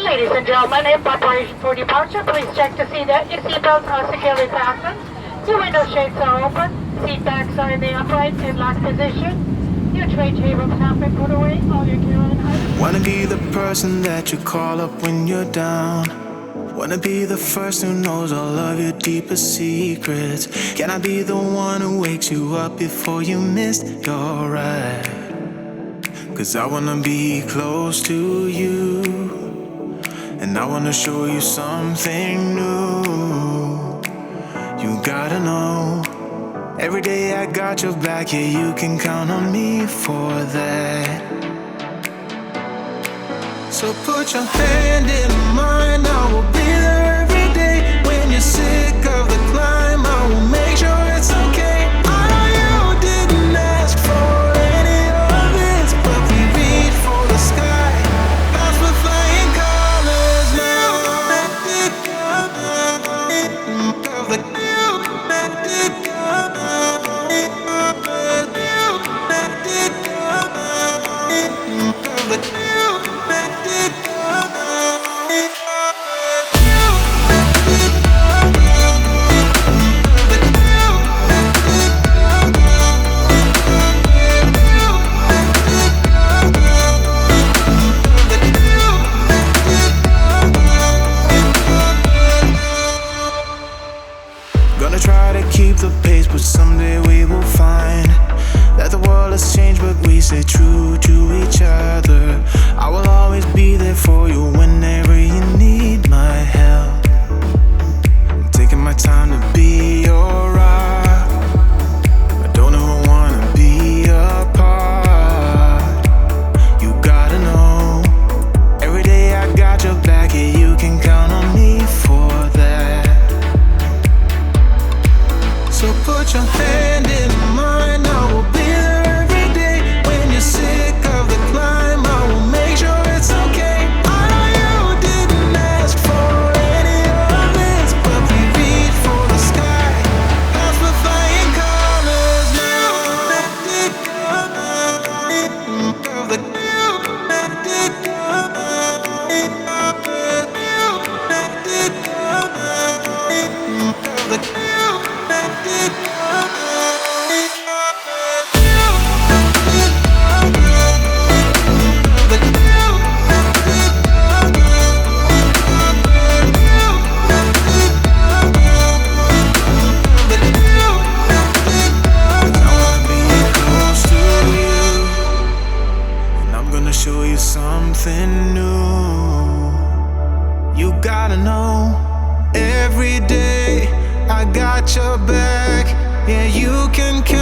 Ladies and gentlemen, in preparation for departure, please check to see that your seatbelts are securely fastened, your window shades are open, seat backs are in the upright and locked position, your tray tables have been put away, all your carry-on items. Wanna be the person that you call up when you're down. Wanna be the first who knows all of your deepest secrets. Can I be the one who wakes you up before you missed your ride? Cause I wanna be close to you, and I wanna show you something new. You gotta know, every day I got your back, yeah, you can count on me for that. So put your hand in mine, I will be there every day. When you're sick of the climb, I will make sure it's okay. I know you didn't ask for any of this, but we reach for the sky, that's for flying colors now. Gonna try to keep the pace, but someday we will find that the world has changed, but we stay true to each other. I will always be there for you whenever you need my help. I'm taking my time to be your rock. I don't ever wanna be apart. You gotta know, every day I got your back, yeah, you can count on me for that. So put your hand in mine, I will be there every day. When you're sick of the climb, I will make sure it's okay. I know you didn't ask for any of this, but we reach for the sky, that's for flying colors now. Show you something new. You gotta know, every day I got your back, yeah, you can count